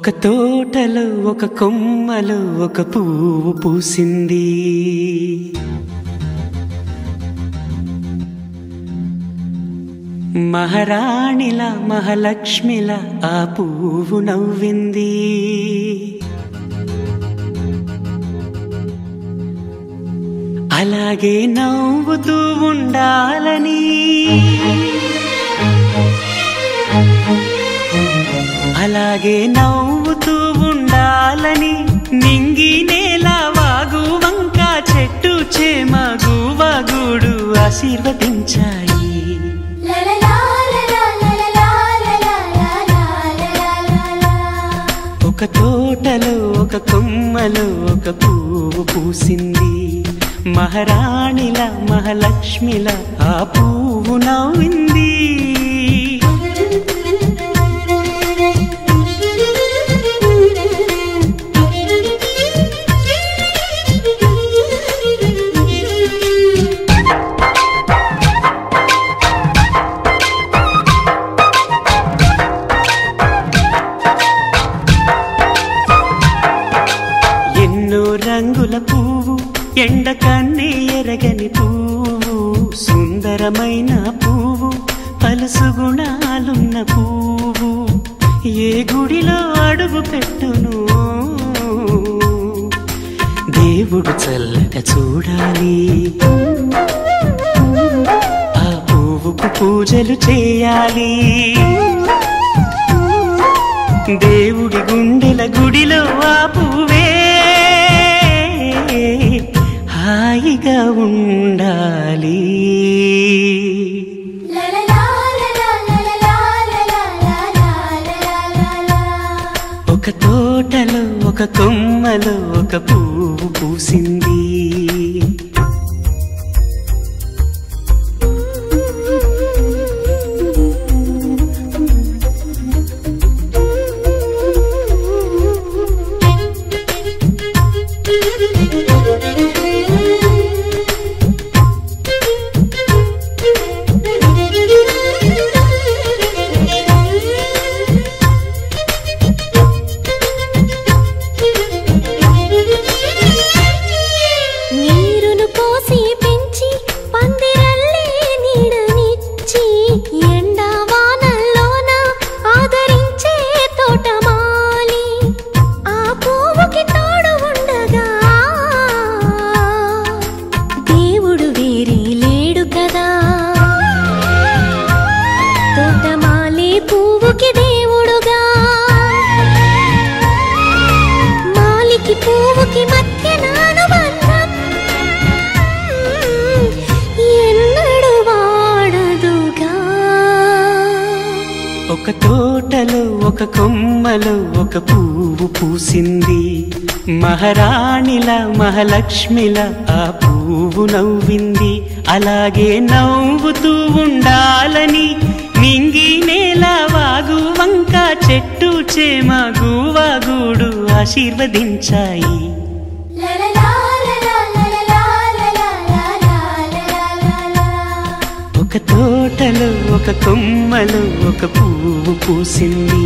ఒక తోటలో ఒక కొమ్మలో ఒక పువ్వు పూసింది. మహారాణిలా మహాలక్ష్మిలా ఆ పువ్వు నవ్వింది. అలాగే నవ్వుతూ ఉండాలని, అలాగే నవ్వుతూ ఉండాలని నింగి నేల వాగు వంక చెట్టు చేమ గువగూడు ఆశీర్వదించాయి. ఒక తోటలో ఒక కొమ్మలో ఒక పువ్వు పూసింది. మహారాణిలా మహాలక్ష్మిలా ఆ పువ్వు నవ్వింది. రంగుల పువ్వు, ఎండ కన్నే ఎరగని పువ్వు, సుందరమైన పువ్వు, పలుసు గుణాలున్న పువ్వు, ఏ గుడిలో అడుగు పెట్టును దేవుడు చల్లగా చూడాలి. ఆ పువ్వుకు పూజలు చేయాలి. దేవుడి గుండెల గుడిలో ఆ పువ్వే హాయిగా ఉండాలి. ఒక తోటలో ఒక కొమ్మలో ఒక పువ్వు పూసింది. ఒక తోటలో ఒక కొమ్మలో ఒక పువ్వు పూసింది. మహారాణిలా మహాలక్ష్మిలా ఆ పువ్వు నవ్వింది. అలాగే నవ్వుతూ ఉండాలని నింగి నేల వాగు వంక చెట్టు చేమ గువగూడు ఆశీర్వదించాయి. ఒక తోటలో ఒక కొమ్మలో ఒక పువ్వు పూసింది.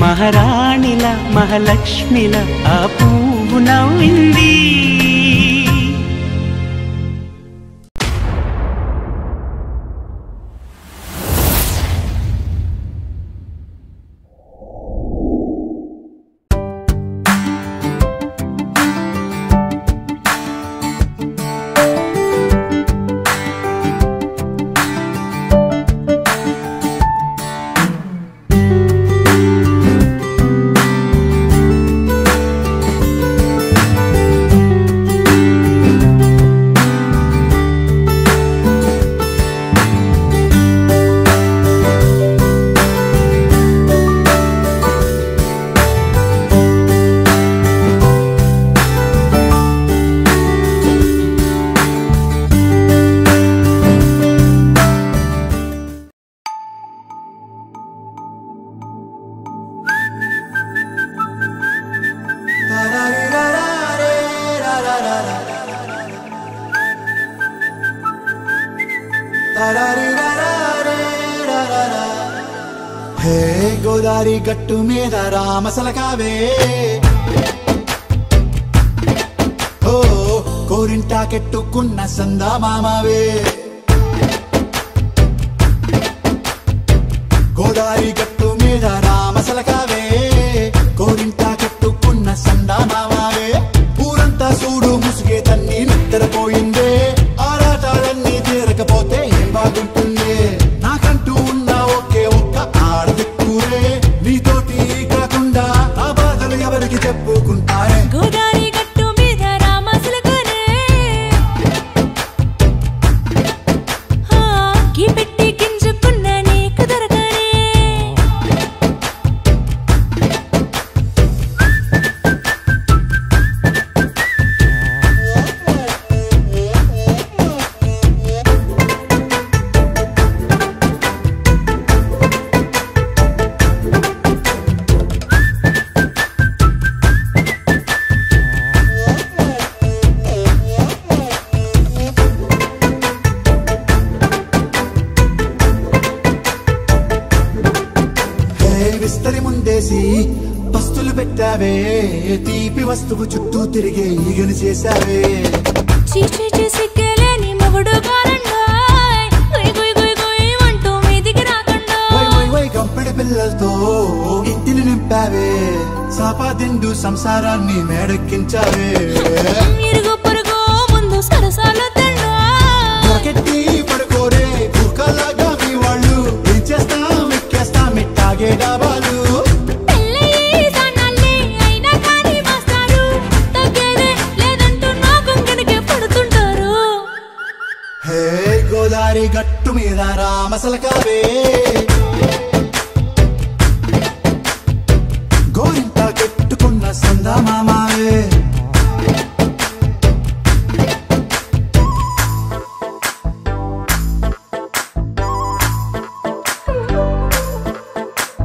మహారాణిలా మహాలక్ష్మిలా ఆ పువ్వు నవ్వింది. హే గోదారి గట్టు మీద రామసలకావే ఓ కోరింటాకెట్టుకున్న సందా మామావే గోదారి గట్టు మీద రామసలకావే కోరింటాకెట్టుకున్న సందా మామావే ఊరంతా చూడు ముసుగే తన్ని నిద్రపోయిందే ఆరాటాలన్నీ తీరకపోతే ఏం బాగుంటుంది నాకంటూ ఉన్న ఒకే ఒక్క ఆడదిక్కురే నీతోటి కాకుండా ఆ బాధలు ఎవరికి చెప్పుకుంటారే గోదారి గట్టు మీద రామసలకానే గీ పెట్టి గింజుకున్న నీకు దొరకనే విస్తరి ముందేసి పస్తులు పెట్టావే తీపి వస్తువు చుట్టూ తిరిగే ఈగను చేశావే చీచి సిగ్గలేని మొగుడు కారండాయ్ గుయ్ గుయ్ గుయ్ గుయ్ అంటూ మీదికి రాకండా వై వై వై గంపెడి పిల్లలతో ఇంటిని నింపావే సాపాదిండు సంసారాన్ని మేడెక్కించావే ఇరుగు పొరుగు ముందు సరసాలు తండా దొరకెట్టి పడుకోరే భూకలాగా మీ వాళ్ళు ఏం చేస్తాం ఎక్కేస్తాం మిట్టాగే డాబాలు పెళ్ళయి సన్నాళ్ళే అయినా కానీ మాస్తారు తగ్గేదే లేదంటూ నా కొంగనికే పడుతుంటారు హే గోదారి గట్టు మీద రామసలకావే గోరింట కెట్టుకున్న సందా మామావే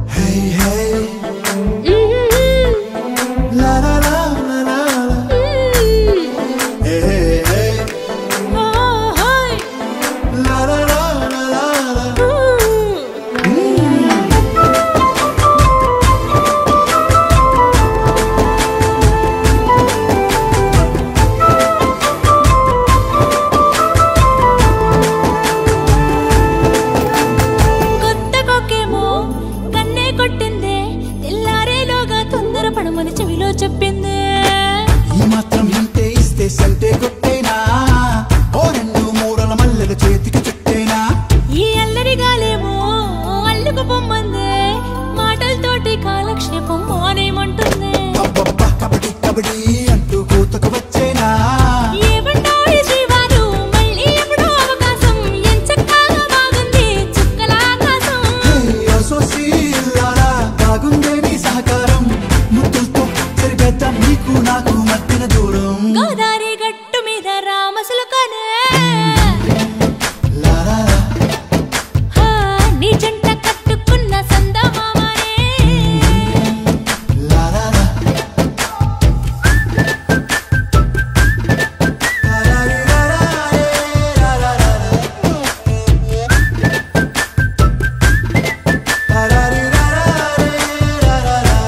Hey, hey, la la la la la la. Hey, hey, hey, la la la la la la. కొత్త కొక్కేమో కన్నే కొట్టిందే తెల్లారేలోగా తొందర పడమని చెవిలో చెప్పిందే ఈ మాత్రం ఇంతే ఇస్తే సంటే కొట్టేనా ఓ రెండు మూడల మల్లెల చేతికి చుట్టేనా ఈ అల్లరి గాలేమో అల్లుకు పొమ్మందే మాటలతోటి కాలక్షేపం మానేమంటుందే అబ్బబ్బా కబడ్డీ కబడ్డీ అంటూ కూతకు వచ్చేనా ఏమంటాడు శ్రీవారు మళ్ళీ ఎప్పుడో అవకాశం ఎంచక్కా బాగుంది చుక్కల ఆకాశం అసోసి ఇల్లారా బాగుందే నీ సహకారం ముద్దులతో సరిపెద్దాం నీకు నాకు మధ్యన దూరం గోదారి గట్టు మీద రామసలకానే లా లా లా. నీ జంట కట్టుకున్న సందా మామానే La la la. La la la la la la la. La la la la la la.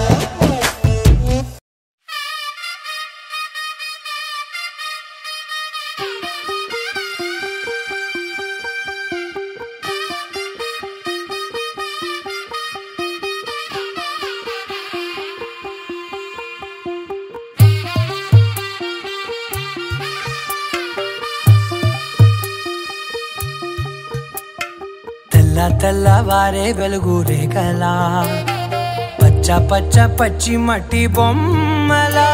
తెల్ల తెల్లవారే వెలుగు రేఖలా పచ్చ పచ్చ పచ్చి మట్టి బొమ్మలా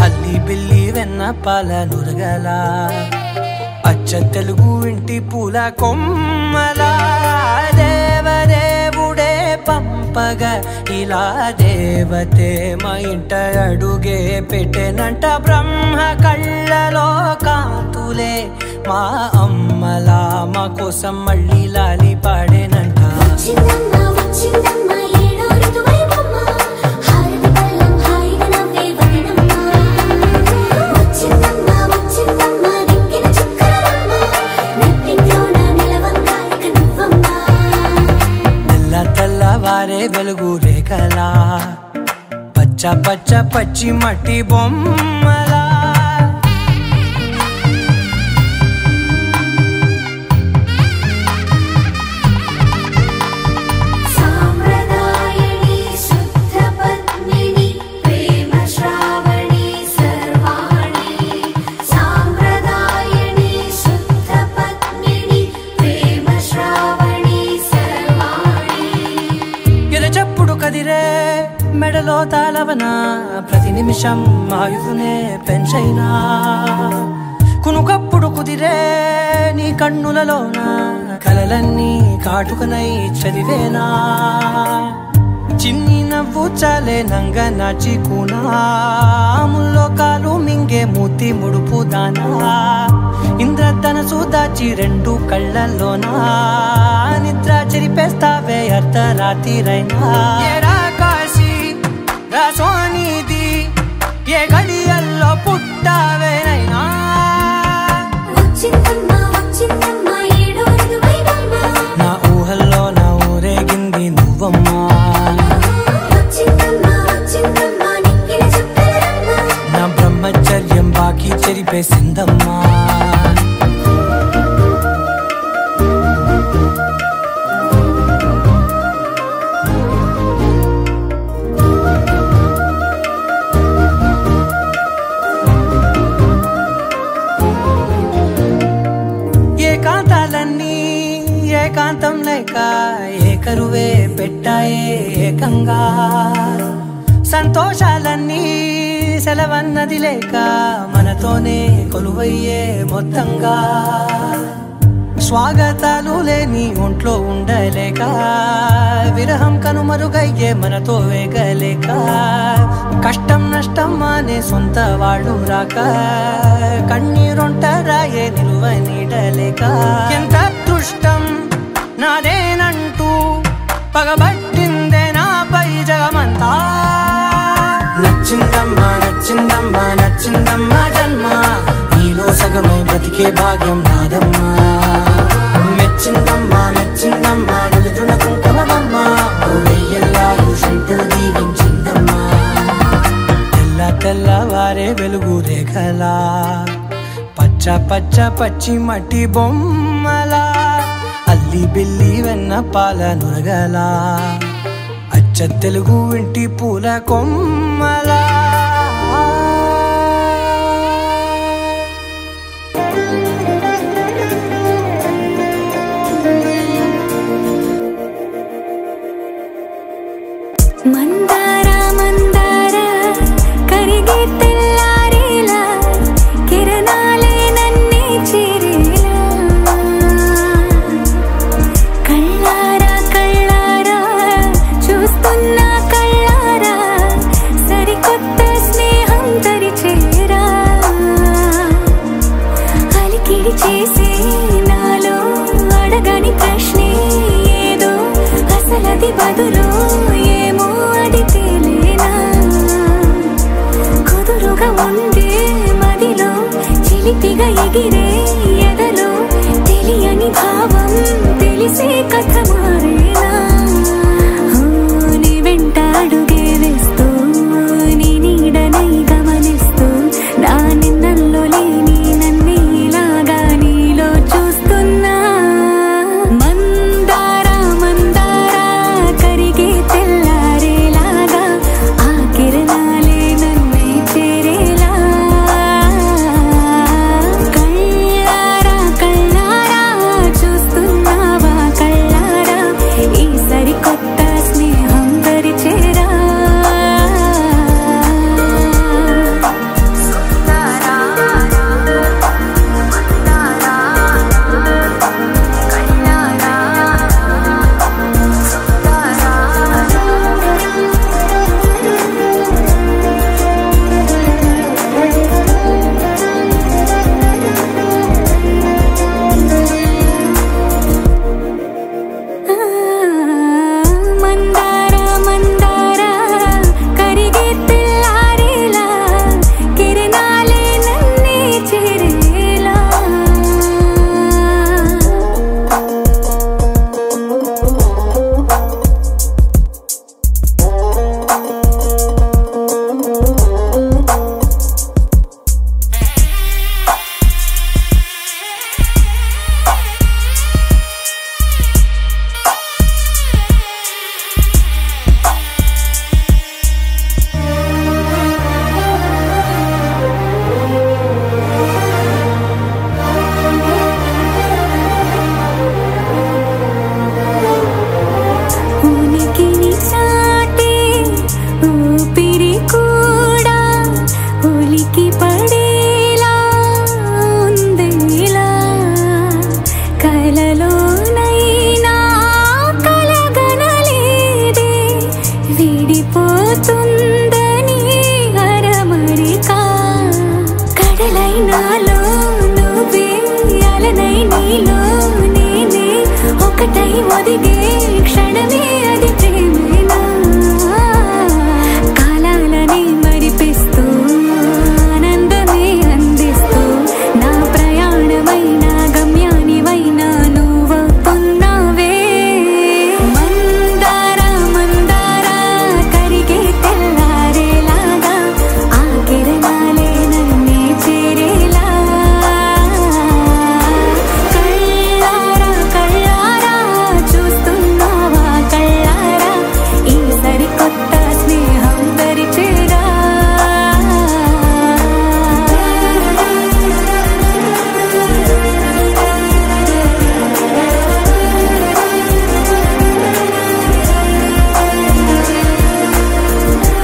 అల్లి బిల్లి వెన్న పాల నురగలా అచ్చ తెలుగు ఇంటి పూల కొమ్మలా దేవదేవుడే పంపగా ఇలా దేవతే మా ఇంట అడుగే పెట్టెనంట బ్రహ్మ కళ్ళలో కాంతులే మా అమ్మలా మా కోసం మళ్ళీ లాలి పాడేనంట వచ్చిందమ్మా వచ్చిందమ్మా ఏడో ఋతువైవమ్మ హారతి పళ్ళం హాయిగా నవ్వే వదనమ్మ వచ్చిందమ్మా వచ్చిందమ్మా దిక్కిన చుక్కలమ్మ నట్టింట్లోన నిలవంగా ఇక నువ్వమ్మ తెల్ల తెల్లవారే వెలుగు రేఖలా పచ్చ పచ్చ పచ్చి మట్టి బొమ్మలా సాంప్రదాయని శుద్ధ పద్మిని ప్రేమ శ్రావణి సర్వాణి సాంప్రదాయని శుద్ధ పద్మిని ప్రేమ శ్రావణి సర్వాణి ఎరచప్పుడు కదిరే మెడలో తాళవన ప్రతి నిమిషం ఆయుధునే పెంచైనా కునుకప్పుడు కుదిరే నీ కన్నులలోన కలలన్నీ కాటుకనై చదివేనా చిన్ని నవ్వు చాలే నంగ నాచి కూనాముల్లో కాలు మింగే మూతి ముడుపు దానా ఇంద్రధనసు దాచి రెండు కళ్ళల్లోనా నిద్ర చెరిపేస్తావే అర్ధరాత్రిరైనా సోనిది ఏ గడియల్లో పుట్టావేనైనా వచ్చిందమ్మా వచ్చిందమ్మా ఏడో ఋతువైవమ్మా నా ఊహల్లో నా ఊరేగింది నువ్వమ్మా వచ్చిందమ్మా వచ్చిందమ్మా నిక్కిన చుక్కలమ్మా నా బ్రహ్మచర్యం బాకీ చెరిపేసిందమ్మా ఏకాంతాలన్నీ ఏకాంతం లేక ఏకరువే పెట్టాయే ఏకంగా సంతోషాలన్నీ సెలవన్నది లేక మనతోనే కొలువయ్యే మొత్తంగా స్వాగతాలు లేని ఒంట్లో ఉండలేక విరహం కనుమరుగయ్యే మనతో వేగలేక కష్టం నష్టం అనే సొంత వాళ్ళు రాక కన్నీరొంటరాయే నిలువ నీడలేక ఎంత అదృష్టం నాదేనంటూ పగబట్టిందే నాపై జగమంతా నచ్చిందమ్మా నచ్చిందమ్మా నచ్చిందమ్మా జన్మ నీలో సగమై బ్రతికే భాగ్యం నాదమ్మా మెచ్చిందమ్మా మెచ్చిందమ్మా నిలుచున కుంకుమమ్మా వెయ్యల్లాలు శంకులు దీవించిందమ్మా తెల్ల తెల్లవారే వెలుగు రేఖలా పచ్చ పచ్చ పచ్చి మట్టి బొమ్మలా అల్లి బిల్లి వెన్న పాల నురగలా అచ్చ తెలుగు ఇంటి పూల కొమ్మలా మందార మందార కరిగే తెల్లారేలా కిరణాలే నన్నే చేరేలా కళ్ళారా కళ్ళారా చూస్తున్నా కళ్ళారా సరికొత్త స్నేహం తరిచేరా అలికిడి చేసే నాలో అడగని ప్రశ్నే ఏదో అసలది బదులు ఏమో అది తేలేనా కుదురుగా ఉండే మదిలో చిలిపిగా ఎగిరే ఎదలో తెలియని భావం తెలిసే కథ మారేనా నీ వెంట అడుగే వేస్తూ నీ నీడనై గమనిస్తూ నా నిన్నల్లో లేని నన్నే ఇలాగా నీలో చూస్తున్నా మందార మందార కరిగే తెల్లారేలాగా ఆ కిరణాలే నన్నే చేరేలా కళ్ళారా కళ్ళారా చూస్తున్నావా కళ్ళారా ఈ ఒదిగే క్షణమే అది ప్రేమేనా కాలాలని మరిపిస్తూ ఆనందమే అందిస్తూ నా ప్రయాణమైన గమ్యానివైన నువ్వవుతున్నావే మందారా మందారా కరిగే తెల్లారేలాగా ఆ కిరణాలే నన్నే చేరేలా కళ్ళారా కళ్ళారా చూస్తున్నావా కళ్ళారా ఈ సరికొత్త స్నేహం దరిచేరా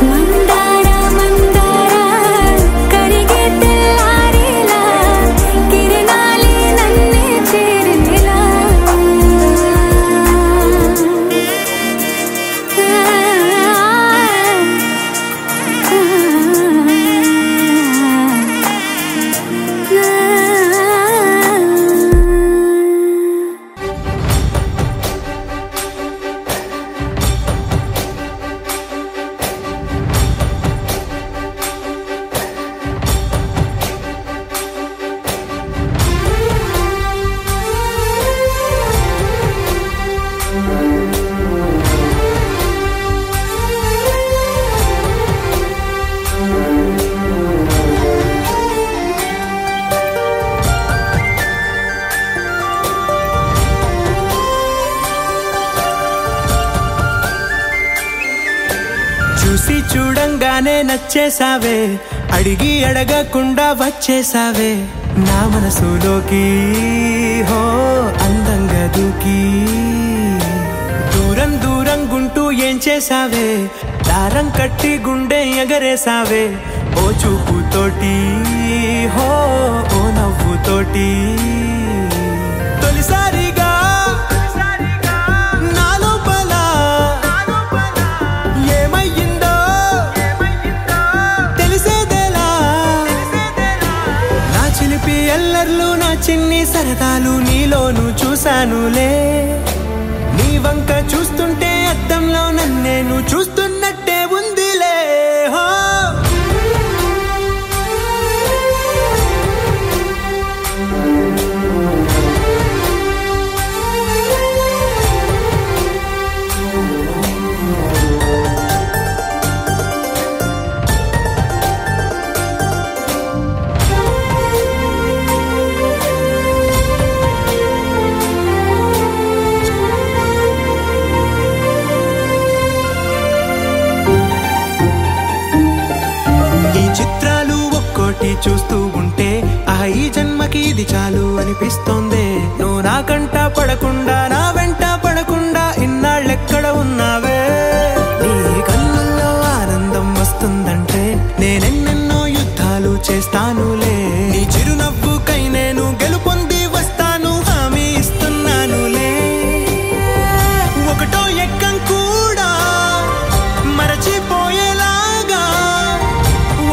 మందారా మందారా కరిగే తెల్లారేలా కిరణాలే నన్నే చేరేలా చూసి చూడంగానే నచ్చేసావే అడిగి అడగకుండా వచ్చేసావే నా మనసులోకి హో అందంగా దూకి దూరం దూరం గుంటూ ఏం చేసావే దారం కట్టి గుండె ఎగరేసావే ఓ చూపుతోటి హో ఓ నవ్వుతోటి తొలిసారిగా నా లోపల ఏమయ్యిందో తెలిసేదేలా నా చిలిపి ఎల్లర్లు నా చిన్ని సరదాలు నీలోను చూశానులే నీ వంక చూస్తుంటే అద్దంలో నన్నేను చూస్తున్నట్టే ఉందిలే హో ఈ చిత్రాలు ఒక్కోటి చూస్తూ ఉంటే ఆ ఈ జన్మకి ఇది చాలు అనిపిస్తోంది నువ్వు నా కంట పడకుండా నా వెంట పడకుండా ఇన్నాళ్ళెక్కడ ఉన్నావే నీ కళ్ళల్లో ఆనందం వస్తుందంటే నేనెన్నెన్నో యుద్ధాలు చేస్తానులే నీ చిరునవ్వుకై నేను గెలుపొంది వస్తాను హామీ ఇస్తున్నానులే ఒకటో ఎక్కం కూడా మరచిపోయేలాగా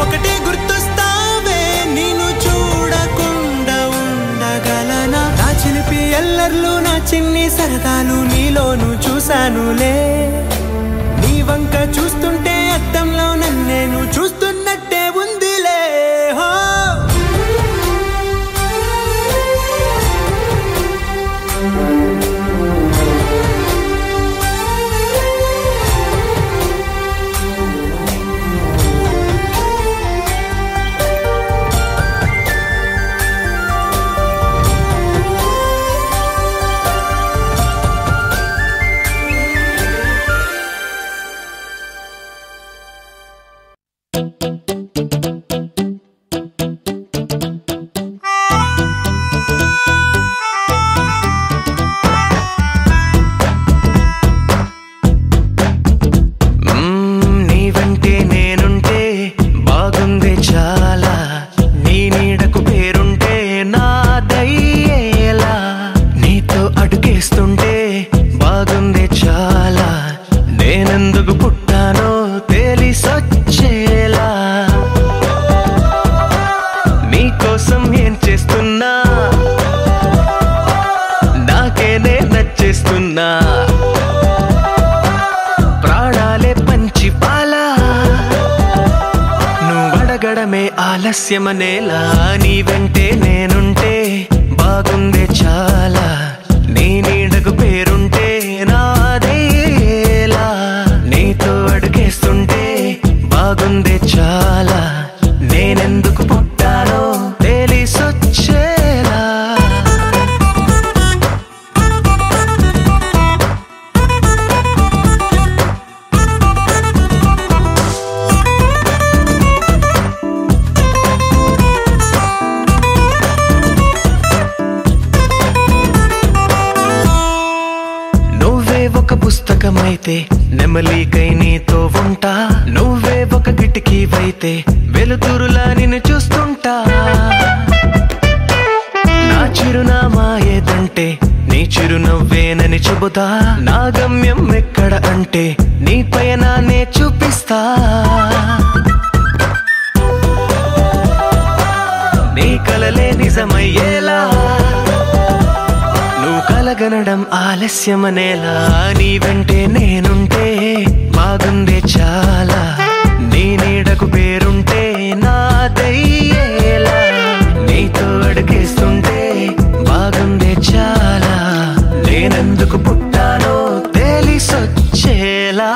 ఒకటే గుర్తొస్తావే నేను చూడకుండా ఉండగలనా నా చిలిపి ఎల్లర్లు నా చిన్ని సరదాలు నీలోను చూశానులే నీ వంక చూస్తుంటే అద్దంలో నన్నేను చూస్తున్నట్టే ఉందిలే హో ఆలస్యమనేలా నీ వెంటే నేనుంటే బాగుందే చాలా నీ నీడకు పేరుంటే నాదేలా నీతో అడుగేస్తుంటే బాగుందే చాలా నేనెందుకు పుట్టానో తెలిసొచ్చేలా ఒక పుస్తకమైతే నెమలికై నీతో ఉంటా నువ్వే ఒక కిటికీవైతే వెలుతురులా నిన్ను చూస్తుంటా నా చిరునామా ఏదంటే నీ చిరునవ్వేనని చెబుతా నా గమ్యం ఎక్కడ అంటే నీ పయనాన్నే చూపిస్తా నీ కలలే నిజమయ్యేలా నువ్వు కలగనడం ఆలస్యమనేలా నీ వెంటే నేనుంటే బాగుందే చాలా నీ నీడకు పేరుంటే నాదయ్యేలా నీతో అడుగేస్తుంటే బాగుందే చాలా నేనెందుకు పుట్టానో తెలిసొచ్చేలా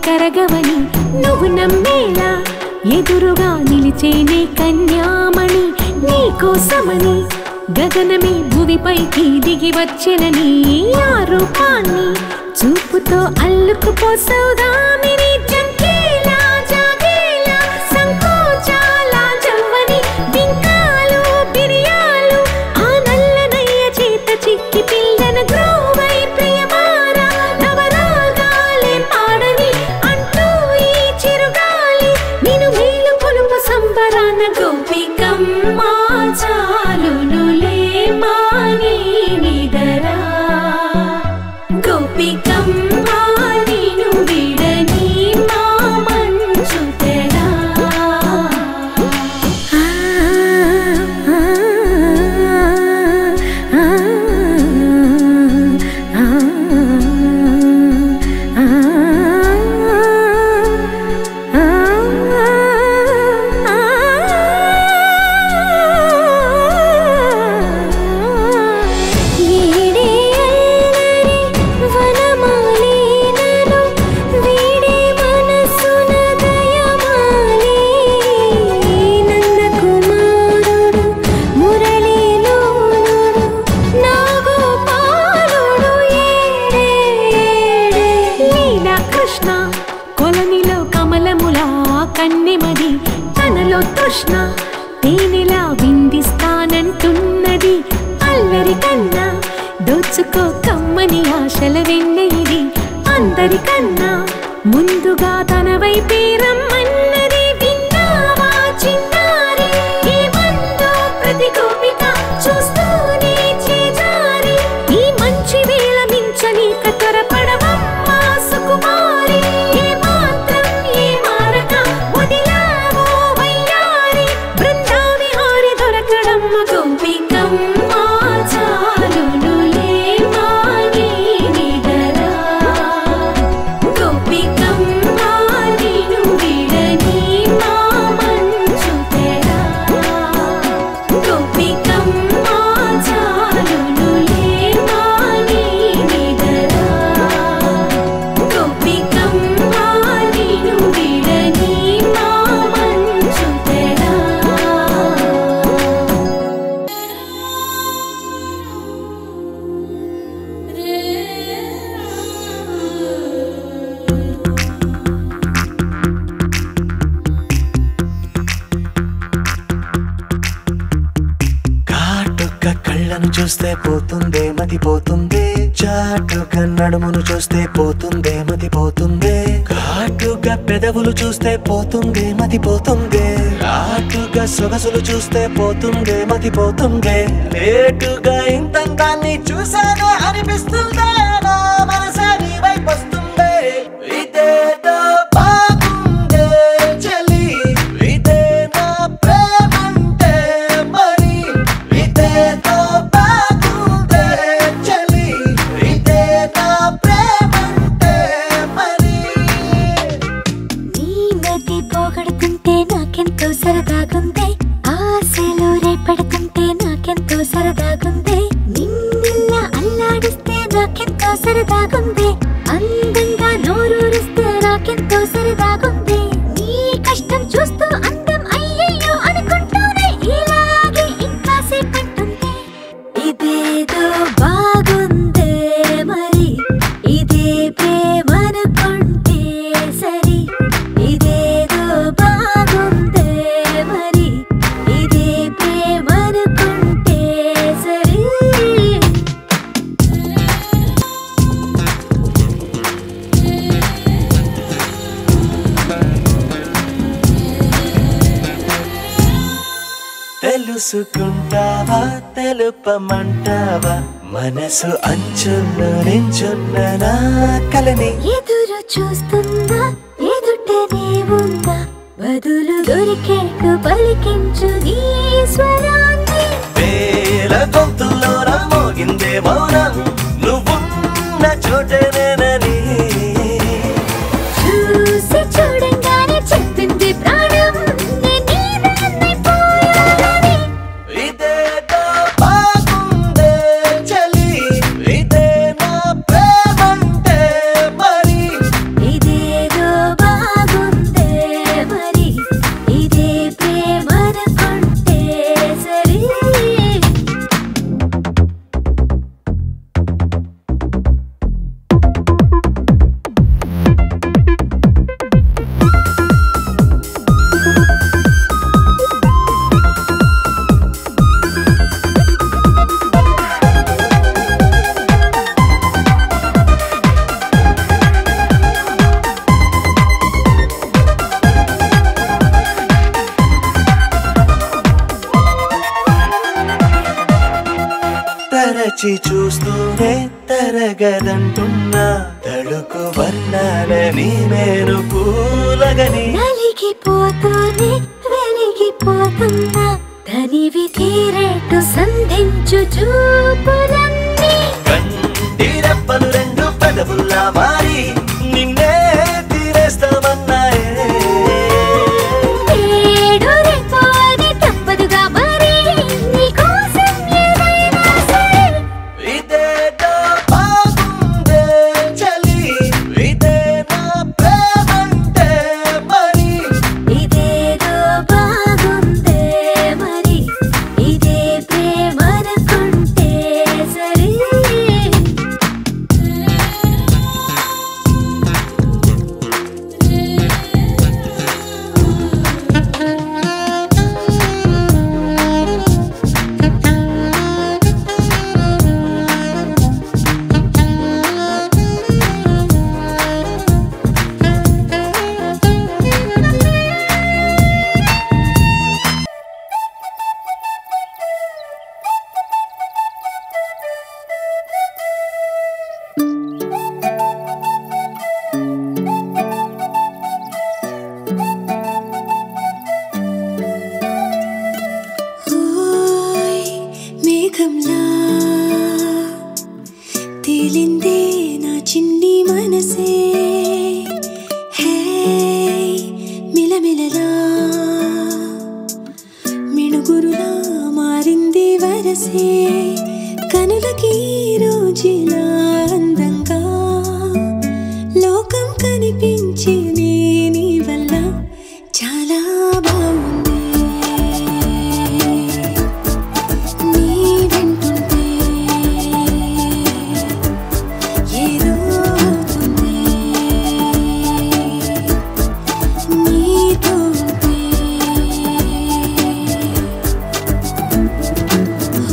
కరగవని నువ్వు నమ్మేలా ఎదురుగా నిలిచేనే కన్యామణి నీకోసమని గగనమే భువిపైకి దిగి వచ్చెనని ఆ రూపాన్ని చూపుతో అల్లుకుపోసౌదామిని జంకేలా జాగేలా సంకోచాల జవ్వని బింకాలు బిరియాలు ఆ నల్లనయ్య చేత చిక్కి పిల్లన గ్రోవై ప్రియమారా నవరాగాలే పాడని అంటూ ఈ చిరుగాలి నిన్ను మేలు కొలుపు సంబరాన గోపికమ్మ చాలునులే మాని నిదరా గోపికమ్మ నిన్ను విడని మా మంచు తెరా కొలనిలో కమలములా కన్నెమది తనలో తృష్ణ తేనెలా విందిస్తానంటున్నది అల్లరి కన్నా దోచుకో కమ్మని ఆశల వెన్నెయిది అందరికన్నా ముందుగా తన వైపే రమ్మన్నది విన్నావా చిన్నారి ఏమందో ప్రతి గోపిక చూస్తూనే చేజారి ఈ మంచి వేళ మించనీక త్వరపడవమ్మా సుకుమారి ఏ మాత్రం ఏ మారక వదిలావో వయ్యారి బృందావిహారి దొరకడమ్మ గోపికమ్మ చాలునులే మాని నిదరా గోపికమ్మ నిన్ను విడని మా మంచు తెరా గోపికమ్మ చాలునులే మాని నిదరా గోపికమ్మ నిన్ను విడని మా మంచు తెరా కాటుక కళ్ళను చూస్తే పోతుందే మతి పోతుందే చాటుగా నడుమును చూస్తే పోతుందే మతి పోతుందే కాటుగా పెదవులు చూస్తే పోతుందే మతి పోతుందే కాటుగా సొగసులు చూస్తే పోతుందే మతి పోతుందే లేటుగా ఇంతంతాన్ని చూసానే అనిపిస్తుందే నా మనసే నీ వైపు వస్తుందే ఇదేదో బాగుందే చలి ఇదే నా ప్రేమంటే మరి ఇదేదో బాగుందే చలి ఇదే నా ప్రేమంటే మరి నీ మతి పోగొడుతుంటే నాకెంతో సరదాగుంది ఆశలు రేపడుతుంటే నాకెంతో సరదాగుంది నిన్నెల్లా అల్లాడిస్తే నాకెంతో సరదాగుంది అందంగా నోరూరిస్తే నాకెంతో సరదాగుంది నీ కష్టం చూస్తూ అందం అయ్యయ్యో అనుకుంటూనే ఇలాగే ఇంకా సేపట్టుంది ఇదేదో బాగుందే మరి ఇదే ప్రేమనుకుంటే సరి ఇదేదో బాగుందే మరి ఇదే ప్రేమనుకుంటే సరి తెలుసుకుంటావా తెలుపమంటావా మనసు అంచున్న నించున్న నా కలని ఎదురు చూస్తుందా ఎదుటనే ఉందా బదులు దొరికేట్టు పలికించు నీ స్వరాన్ని వేల గొంతుల్లో మోగిందే మౌనం నువ్వున్న చోటనేనని చూసి చూడంగానే చెప్పింది ప్రాణం నే నీదాన్నైపోయానని ఇదేదో బాగుందే చలి ఇదే నా ప్రేమంటే మరి ఇదేదో తరగదంటున్నా తడుకు వర్ణాలని నేను పూలగని నలిగిపోతూనే వెలిగిపోతున్నా తనివి తీరేట్టు సంధించు చూపులన్నీ కంటి రెప్పలు రెండు పెదవుల్లా మారి నిన్నే తీరేస్తామన్నాయే ఏడు రేపోని తప్పదుగా మరి నీకోసం ఏదైనా సరే ఇదేదో బాగుందే చలి ఇదే నా ప్రేమంటే మరి ఇదేదో బాగుందే మరి ఇదే ప్రేమనుకుంటే సరే మేఘంలా తేలిందే నా చిన్ని మనసే హే మిలమిలలా మిణుగురులా మారింది వరసే కనులకి రోజులా అందంగా లోకం కనిపించి నీ వల్ల చాలా బాగుంది నీ వెంటుంటే ఏదో అవుతుంది నీతో ఉంటే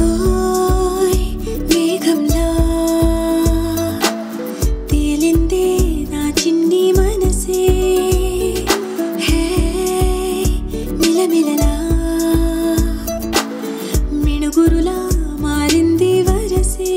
ఓయ్ మేఘంలా తేలిందే నా చిన్ని మనసే హే మిలమిలలా మిణుగురులా మారింది వరసే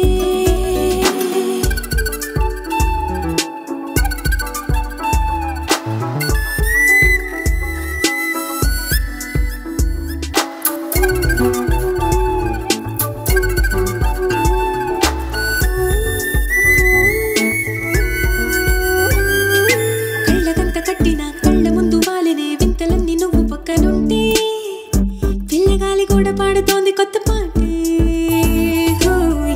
కళ్ళకంత కట్టిన కళ్ళ ముందు వాలినే వింతలన్నీ నువ్వు పక్కనుంటే పిల్లగాలి కూడా పాడుతోంది కొత్త పాటే హో,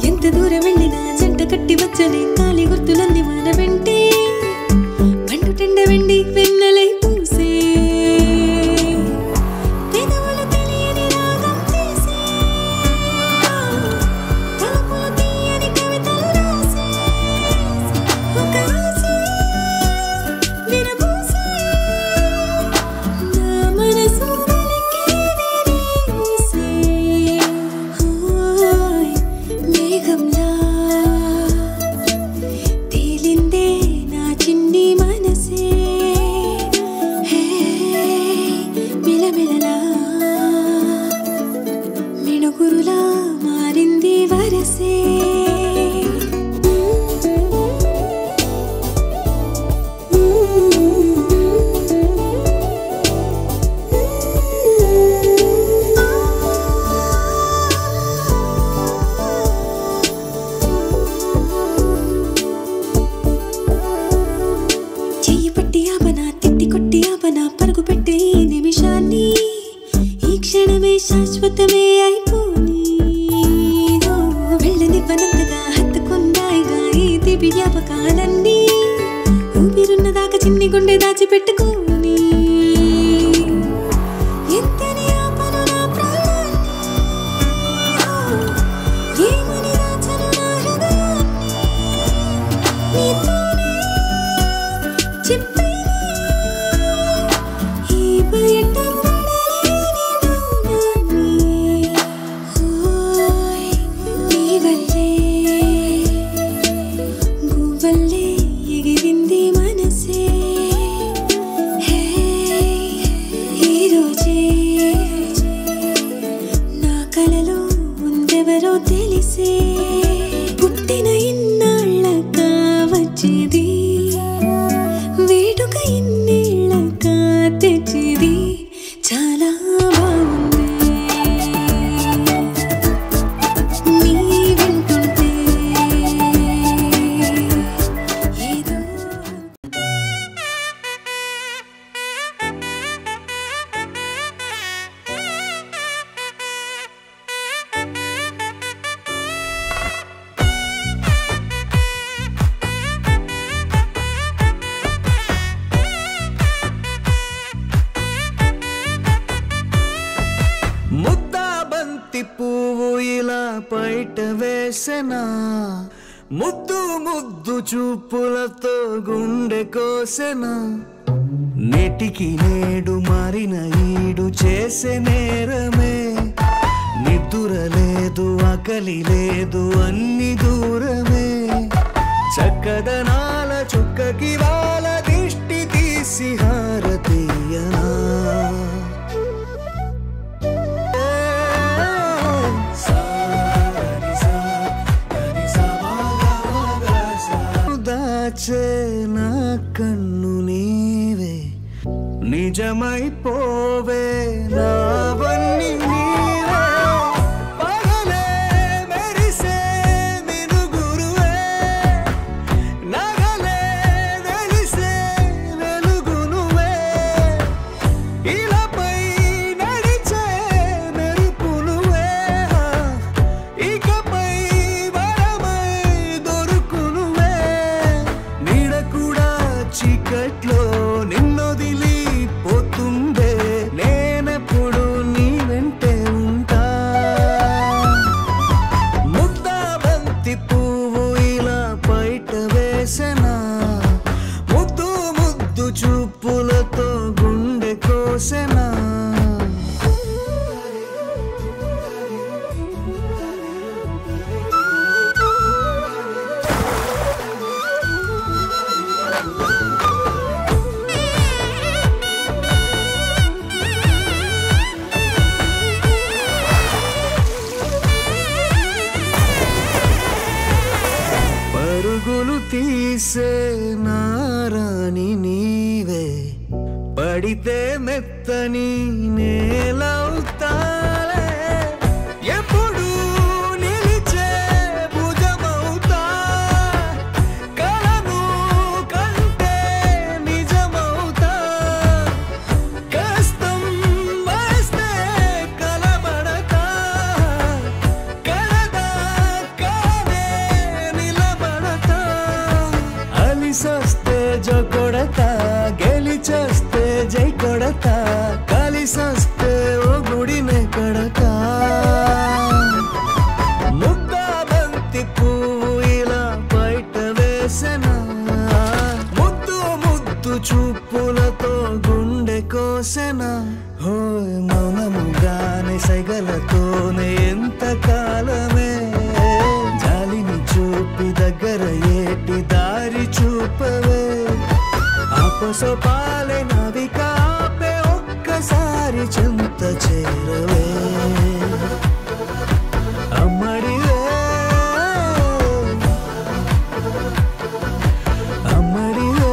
ఎంత దూరం వెళ్ళినా జంట కట్టి వచ్చని కాలి గుర్తులన్నీ మన వెంటే బండు టెండ వెండి వెన్నెలై పూసే పెదవులు తెలియని రాగం తీసే తలుపులు తీయని కవితలు రాసే ఒక ఆసే విరబూసే నా మనసు వెలికేదిరేసే ఓయ్ మేఘంలా తేలిందే నా చిన్ని మనసే హే మిలమిలలా మిణుగురులా మారింది వరసే చెయ్యి పట్టి ఆపనా తిట్టి కొట్టి ఆపనా పరుగు పెట్టే ఈ నిమిషాన్ని ఈ క్షణమే శాశ్వతమే అయిపోని ఓ, వెళ్ళనివ్వనంతగా హత్తుకున్నాయిగా ఈ దివి జ్ఞాపకాలన్నీ ఊపిరున్నదాకా చిన్ని గుండె దాచిపెట్టుకోని ఎంతని ఆపను నా ప్రాణాన్ని ఓ, ఏమని దాచను నా హృదయాన్ని నీతోనే చెప్పేది ఈ బయట పడలేని మౌనాన్ని ఓయ్ నీ వల్లే గువ్వల్లే ఎగిరింది మనసే తెచ్చేది చాలా బాగుంది నీ వింటుంటే ఏదో ముద్దాబంతి పువ్వు ఇలా బయట వేసెనా ముద్దు ముద్దు చూపులతో గుండె కోసెనా నేటికి నేడు మారిన ఈడు చేసే నేరమే నిద్ర లేదు ఆకలి లేదు అన్ని దూరమే చక్కదనాల చుక్కకి వాళ్ళ దిష్టి తీసి హారతీయనా దాచే నా కన్ను నీవే నిజమైపోవే నావన్నీ నీవే పగలే మెరిసే మినుగురువే నగలే వెలిసే వెలుగు నువ్వే ఇలాపై నడిచే మెరుపు నువ్వే ఇకపై వరమై దొరుకు నువ్వే నీడ కూడా చీకట్లో నిన్నొదిలి పోతుందే నేనెప్పుడు నీ వెంటే ఉంటా ముద్దాబంతి పువ్వు ఇలా బయట వేసెనా ముద్దు ముద్దు చూపులతో గుండె కోసెనా పరుగులు తీసే నారాణి నీవే పడితే మెత్తని నేలవుతాలే ఎప్పుడు నిలిచే భుజమవుతా కలను కంటే నిజమవుతా కష్టం వస్తే కలబడతా కలదా కానే నిలబడతా అలిసొస్తే జో కొడతా గెలిచొస్తే జై కొడతా కలిసొస్తే ఓ గుడినే కడతా ముద్దాబంతి పువ్వు ఇలా బయట వేసెనా ముద్దు ముద్దు చూపులతో గుండె కోసెనా హోయ్ మౌనముగానే సైగలతోనే ఎంత కాలమే జాలిని చూపి దగ్గర ఏటి దారి చూపవే ఆపసోపాలే నావిక ఆపే ఒక్కసారి చెంత చేరవే అమ్మడివే అమ్మడివే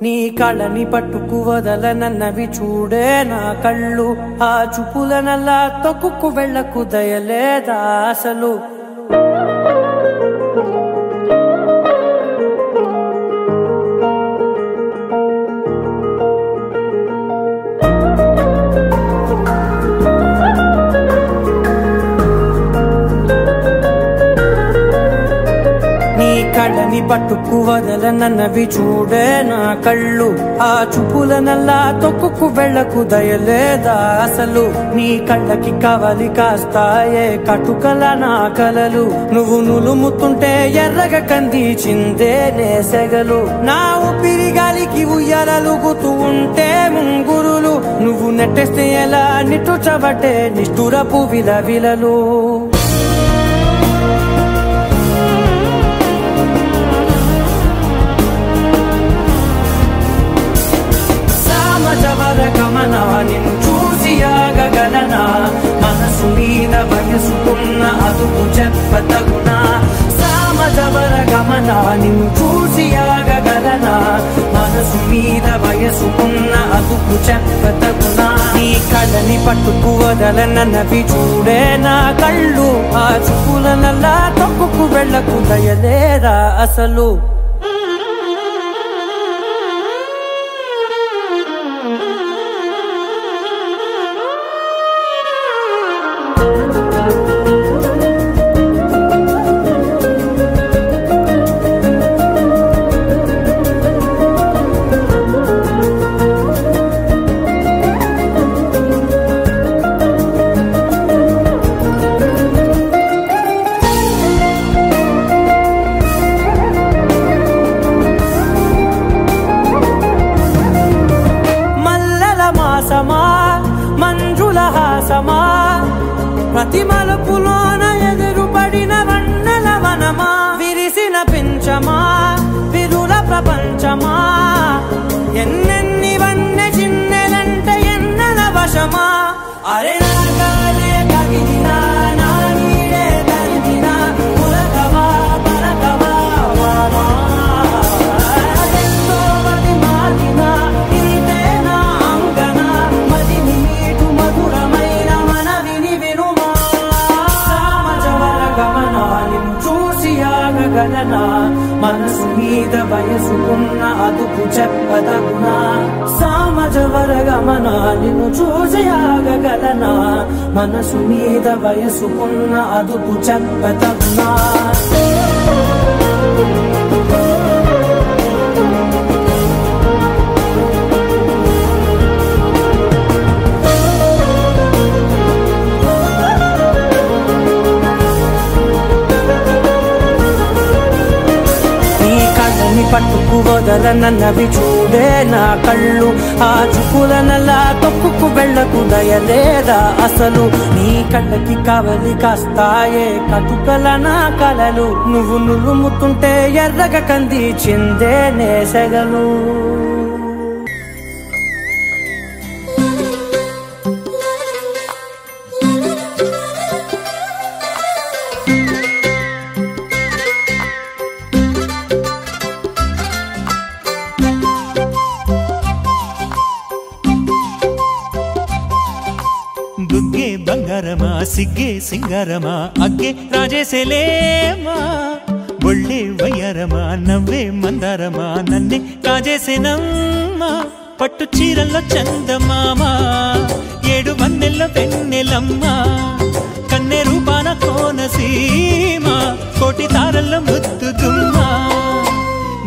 నీ కళ్ళని పట్టుకు వదలనన్నవి చూడే నా కళ్ళు ఆ చూపులనల్లా తొక్కుకు వెళ్ళకు దయలేదా అసలు కళ్ళని పట్టుకు వదలనన్నవి చూడే నా కళ్ళు ఆ చూపులనల్లా తొక్కుకు వెళ్ళకు దయలేదా అసలు నీ కళ్ళకి కవలి కాస్తాయే కటుకల నా కలలు నువ్వు నులుముతుంటే ఎర్రగా కందిచిందే నేసెగలు నా ఊపిరి గాలికి ఉయ్యాలలుగుతూ ఉంటే ముంగురులు నువ్వు నెట్టేస్తే ఎలా నిట్టుచబట్టే నిష్ఠురపు విలవిలలు వయసుకున్న అదుపు చెప్పతగునా సామజవర గమన నిన్ను చూసి ఆగగలనా మనసు మీద వయసుకున్న అదుపు చెప్పతగునా నీ కళ్ళని పట్టుకు వదలనవి చూడే నా కళ్ళు ఆ చూపులనల్లా తొక్కుకు వెళ్ళకు దయలేరా అసలు మంజుల హాసమా ప్రతి మలుపులోన ఎదురుపడిన వన్నెల వనమా విరిసిన పించమా విరుల ప్రపంచమా ఎన్నెన్ని వన్నె చిన్నెలంటే ఎన్నెల వశమా అరే నాగాలే కగిలినా నా నీడే తరిమినా పులకవా పలకవా వామా ఎంతో మది మారినా ఇంతే నా అంగన మదిని నీటు మధురమైన మనవిని వినుమా సామజవర గమనా నిన్ను చూసి ఆగగలనా మనసు మీద వయసుకున్న అదుపు చెప్పదగునా సామజవర గమనా నిన్ను చూసి ఆగగలనా మనసు మీద వయసుకున్న అదుపు చెప్పదగునా పట్టుకు వదలనవి చూడే నా కళ్ళు ఆ చూపులనలా తొక్కుకు వెళ్ళకు దయలేదా అసలు నీ కళ్ళకి కవలి కాస్తాయే కటుకల నా కలలు నువ్వు నులుముతుంటే ఎర్రగ కంది చిందే నేసెగలు బుగ్గే బంగారమా సిగ్గే సింగారమా అగ్గే రాజేసేలేమా ఒళ్ళే వయ్యారమా నవ్వే మందారమా నన్నే కాజేసేనమ్మా పట్టు చీరల్లో చందమామా ఏడు వన్నెల్ల వెన్నెలమ్మా కన్నె రూపాన కోనసీమా కోటి తారల్లో ముద్దుదుమ్మా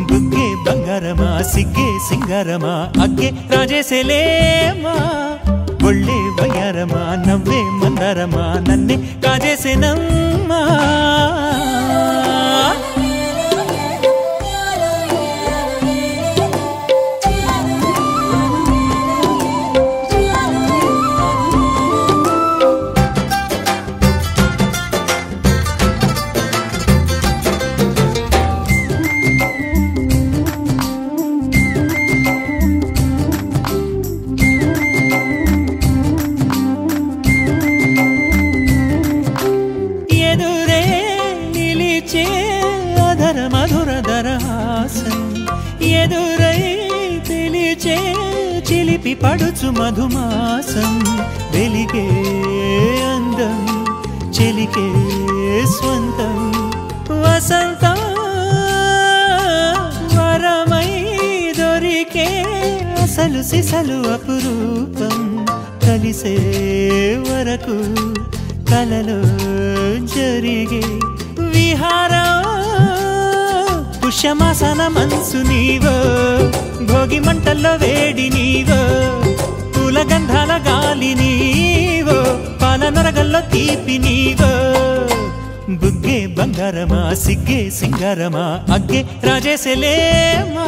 బుగ్గే బంగారమా సిగ్గే సింగారమా అగ్గే రాజేసేలేమా ఒళ్ళే వయ్యారమా నవ్వే మందారమా నన్నే కాజేసేనమ్మా ఎదురై పిలిచే చిలిపి పడుచు మధుమాసం వెలిగే అందం చెలికే స్వంతం వసంతం వరమై దొరికే అసలు సిసలు అపురూపం కలిసే వరకు కలలో జరిగే విహారం పుష్యమాసన మనసు నీవో భోగి మంటల్లో వేడి నీవో పూల గంధాల గాలి నీవో పాల నరగల్లో తీపి నీవో బుగ్గే బంగారమా సిగ్గే సింగారమా అగ్గే రాజేసేలేమా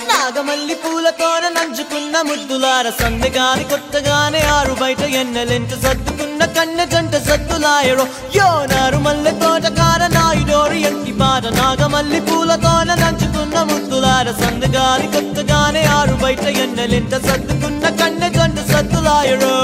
నాగమల్లి పూలతోన నంచుకున్న ముద్దులార సందగాని కొత్తగానే ఆరు బయట ఎన్నెలెంట సర్దుకున్న కన్నె జంట సద్దులాయడో యో నారు మల్లె తోటకార నాయుడోరు ఎంటి పాట నాగమల్లి పూలతోన నంచుకున్న ముద్దులార సందగాని కొత్తగానే ఆరు బయట ఎన్నెలెంట సర్దుకున్న కన్నె జంట సద్దులాయడో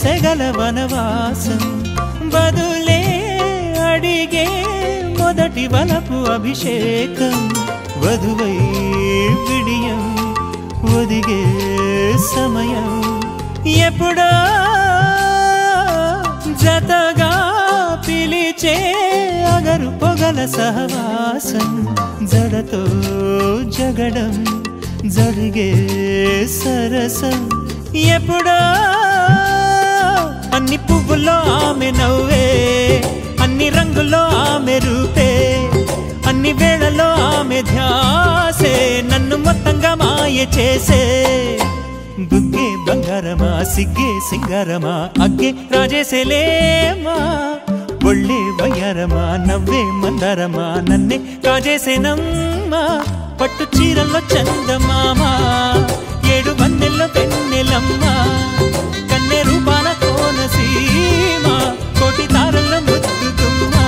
సెగల వనవాసం బదులే అడిగే మొదటి వలపు అభిషేకం వధువై విడియం ఒదిగే సమయం ఎప్పుడో జతగా పిలిచే అగరు పొగల సహవాసం జడతో జగడం జరిగే సరసం ఎప్పుడో అన్ని పువ్వుల్లో ఆమె నవ్వే అన్ని రంగుల్లో ఆమె రూపే అన్ని వేళల్లో ఆమె ధ్యాసే నన్ను మొత్తంగా మాయ చేసే బుగ్గే బంగారమా సిగ్గే సింగారమా అగ్గే రాజేసేలేమా ఒళ్ళే వయ్యారమా నవ్వే మందారమా నన్నే కాజేసేనమ్మా పట్టు చీరల్లో చందమామా ఏడు వన్నెల్లో పెన్నెలమ్మా కన్నె రూపాన కోనసీమ కోటి తారల్లో ముద్దుతుమ్మా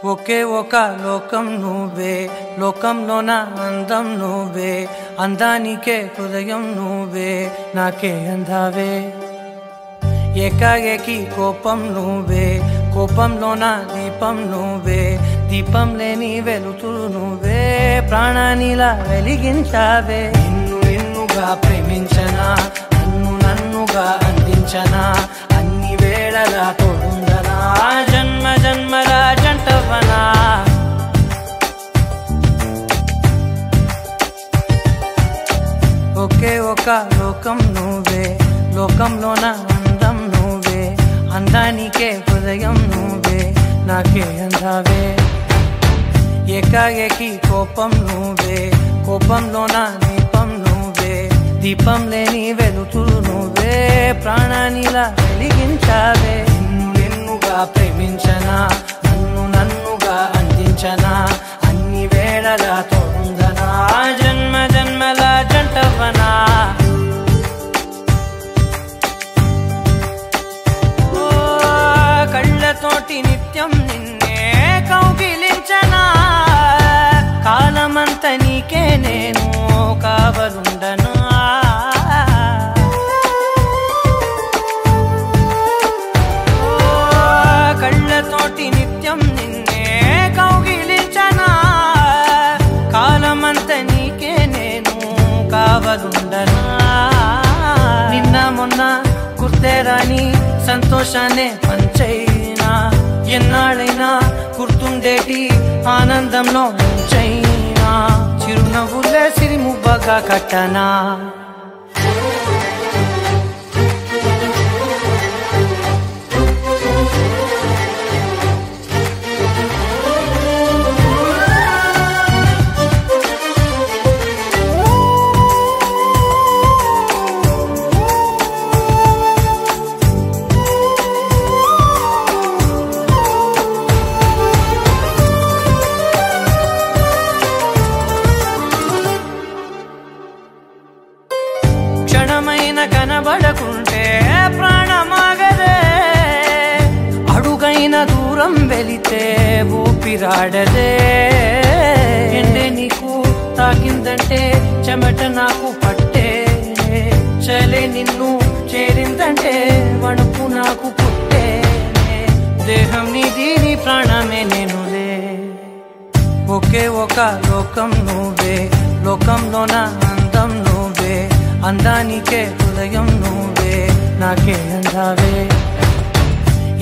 ఒకే ఒక లోకం నువ్వే లోకంలోన అందం నువ్వే అందానికే హృదయం నువ్వే నాకే అందావే ఏకాఏకి కోపం నువ్వే కోపంలోన దీపం నువ్వే దీపం లేని వెలుతురు నువ్వే ప్రాణానిలా వెలిగించావే నిన్నుగా ప్రేమించనా నన్నుగా అందించనా అన్ని వేళలా తోడుందనా జన్మ జన్మల జంటవనా ఒకే ఒక లోకం నువ్వే లోకంలోన అందం నువ్వే అందానికే హృదయం నువ్వే నాకే అందావే ఏకాఏకి కోపం నువ్వే కోపంలోన దీపం నువ్వే దీపం లేని వెలుతురు నువ్వే ప్రాణానిలా వెలిగించావే నిన్నుగా ప్రేమించనా నన్నుగా అందించనా అన్ని వేళలా తోడుందనా జన్మ జన్మల జంటవనా కళ్ళతోటి నిత్యం నిన్నే కౌగిలించనా కాలమంత నీకే నేను కావలుండనా కళ్ళతోటి నిత్యం నిన్నే కౌగిలించనా కాలమంత నీకే నేను కావలుండనా నిన్న మొన్న గుర్తేరాని సంతోషాన్ని పంచైనా ఎన్నాళ్ళైనా గుర్తుండేటి ఆనందంలో ముంచైనా చిరునవ్వులే సిరిముబ్బగా కట్టనా కనబడకుంటే ప్రాణమాగదే అడుగైన దూరం వెళితే ఊపిరాడదే ఎండే నీకు తాకిందంటే చెమట నాకు పట్టే చలే నిన్ను చేరిందంటే వణుకు నాకు పుట్టే దేహం నీది నీ ప్రాణమే నేనులే ఒకే ఒక లోకం నువ్వే లోకంలోన అందం నువ్వే అందానికే హృదయం నువ్వే నాకే అందావే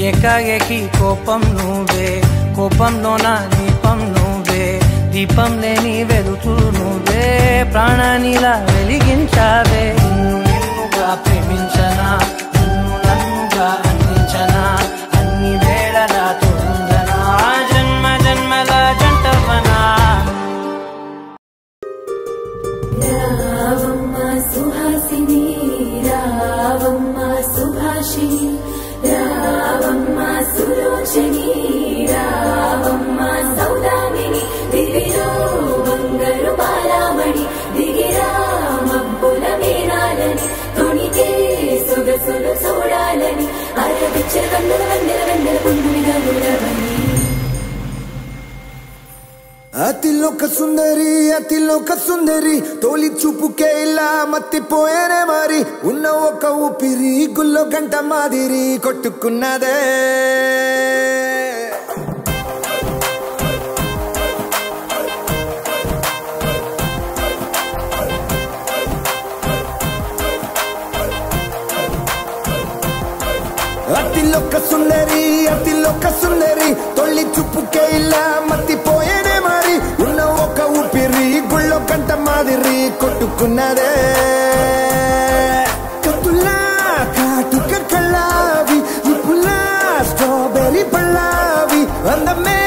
ఏకాఏకి కోపం నువ్వే కోపంలోన దీపం నువ్వే దీపం లేని వెలుతురు నువ్వే ప్రాణానిలా వెలిగించావే నిన్నుగా ప్రేమించనా నన్నుగా వచ్చని రావమ్మ సౌదామిని దివిలో బంగారు బాలామణి దిగిరా మబ్బుల మేనాలని తొణితే సొగసులు చూడాలని అరపిచ్చే కన్నుల వెన్నెల వెన్నెల పుండునిగా గుడవని అతిలోక సుందరి తోలి చూపుకే ఇలా మత్తిపోయేనే మరి ఉన్న ఒక ఊపిరి గుల్లో గంట మాదిరి కొట్టుకున్నదే అతిలోక సుందరి తొలి చూపుకే ఇలా మత్తిపోయేనే మరి ఉన్న ఒక ఊపిరి గుళ్ళో గంట మాదిరి కొట్టుకున్నదే కత్తులా కాటుక కళ్ళావి ఇప్పులా స్ట్రాబెర్రీ పళ్ళావి అందమే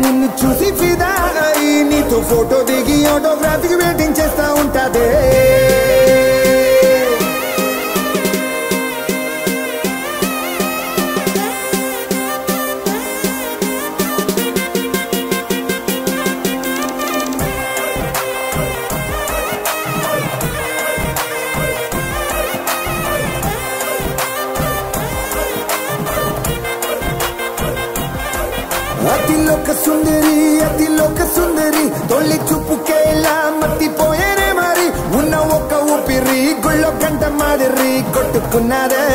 నిన్ను చూసి ఫిదా అయి నీతో ఫోటో దిగి ఆటోగ్రాఫీకి వెయిటింగ్ చేస్తా ఉంటాదే అతిలోక సుందరి తొలి చూపుకే ఇలా మత్తిపోయేనే మరి ఉన్న ఒక ఊపిరి గుళ్ళో గంట మాదిరి కొట్టుకున్నదే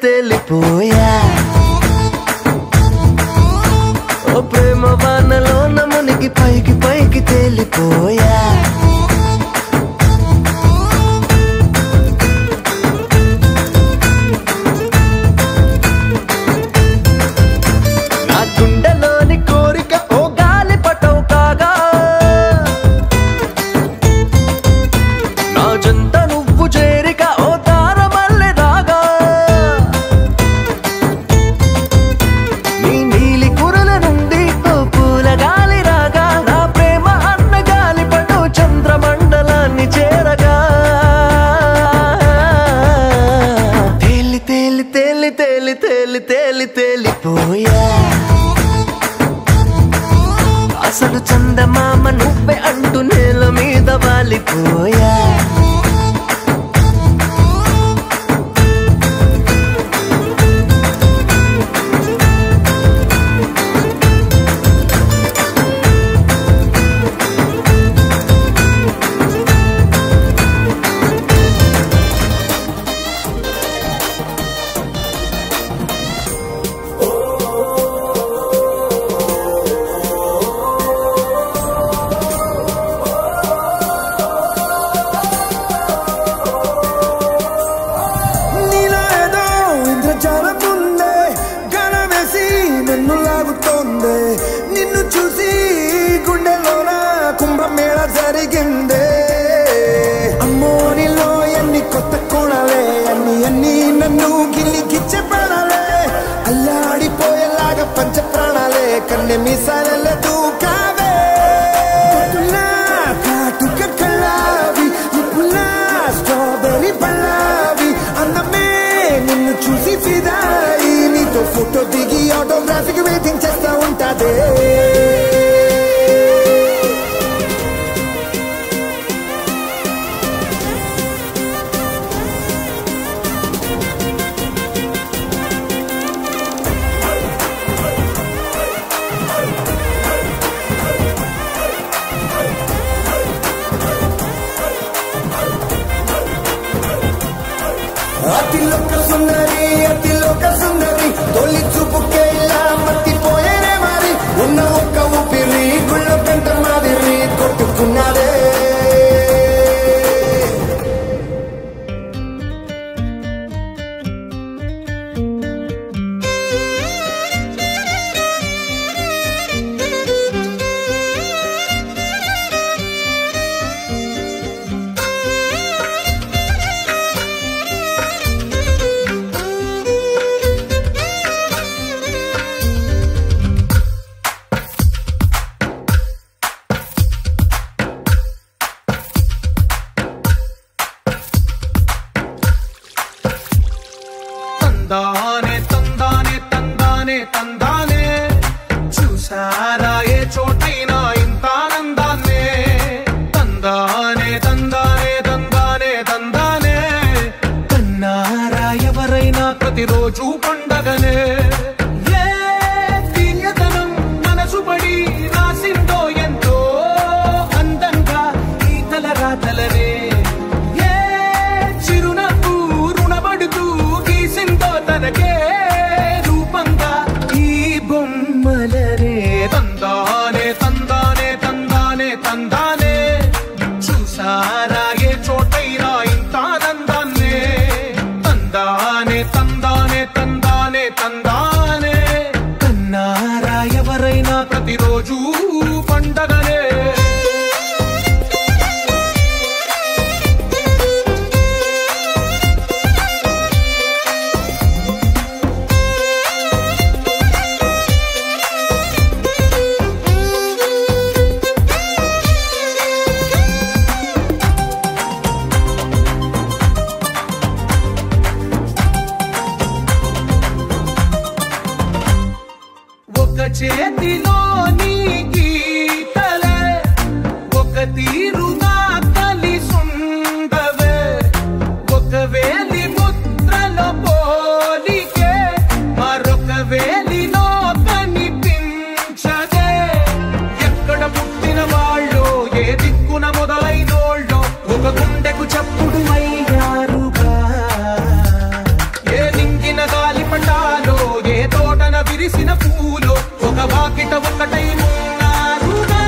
తేలిపోయా ఓ ప్రేమ వానలో నమునికి పైకి తేలిపోయా నా గుండెలోని కోరిక ఓ గాలి పటం కాగా నా జంట నువ్వు చేరిక ఓ తారమల్లె రాగా నీ నీలి కురల నుండి ఓ పూల గాలి రాగా నా ప్రేమ అన్న గాలి పటం చంద్రమండలాన్ని చేరగా తేలిపోయా అసలు చందమామ నువ్వే అంటూ నేల మీద వాలిపోయా నిన్ను చూసి గుండెలోన కుంభమేళ జరిగిందే అమ్మో నీలో ఎన్ని కొత్త కోణాలే అన్ని నన్ను గిల్లిగిచ్చే ప్రాణాలే అల్లాడిపోయేలాగా పంచ ప్రాణాలే కన్నె మీసాల దూకావే అతిలోక సుందరి తొలి చూపుకే ఇలా మత్తిపోయేనే మరి ఉన్న ఒక్క ఊపిరి గుళ్ళ పెంట మాదిరి కొట్టుకున్నాడే తందానే తందానే తందానే తందానే చూసారా ఏ చోటైనా ఇంత ఆనందాన్నే తందానే తందానే తందానే తందానే కన్నారా ఎవరైనా ప్రతిరోజు పండగనే ఏ తీయదనం మనసు పడి రాసిందో ఎంతో అందంగా ఈ తలరాతలనే ఏ చిరునవ్వు రుణపడుతూ తనకే రూపంగా ఈ బొమ్మలనే తందానే తందానే తందానే తందానే చూసారా ఏ చోటైనా ఇంత ఆనందాన్నే తందానే తందానే తందానే తందానే కన్నారా ఎవరైనా ప్రతిరోజు పండగనే చేతిలో నీ గీతలే ఒక తీరుగా కలిసుండవే ఒక వేలి ముద్రలో పోలికే మరొక వేలిలో కనిపించదే ఎక్కడ పుట్టిన వాళ్ళు ఏ దిక్కున మొదలైనోళ్ళో ఒక గుండెకు చప్పుడు అయ్యారుగా ఏ నింగిన గాలి పటాలో ఏ తోటన విరిసిన పూలో ఒక వాకిట ఒకటై ఉన్నారుగా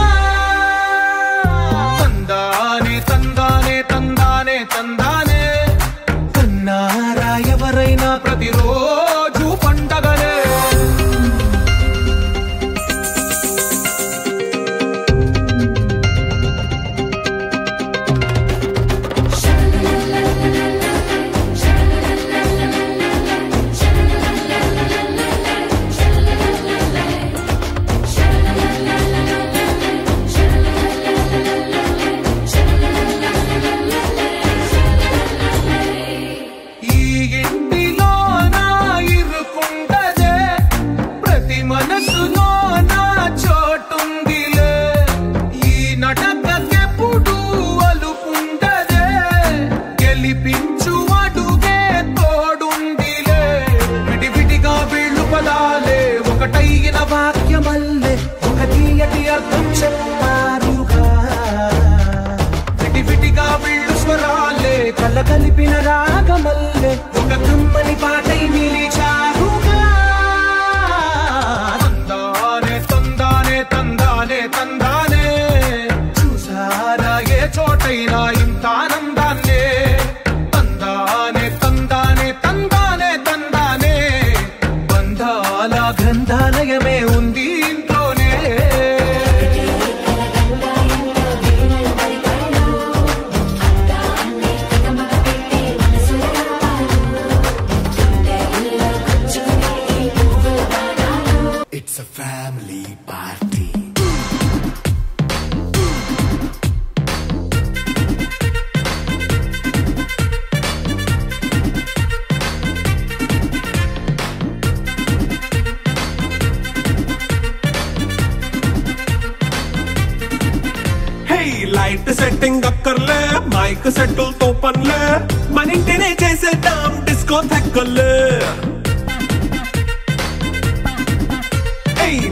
లైట్ సెట్టింగ్ అక్కర్లే మైక్ సెట్టులతో పనులే మన ఇంటినే చేసేద్దాం డిస్కో థెక్కలే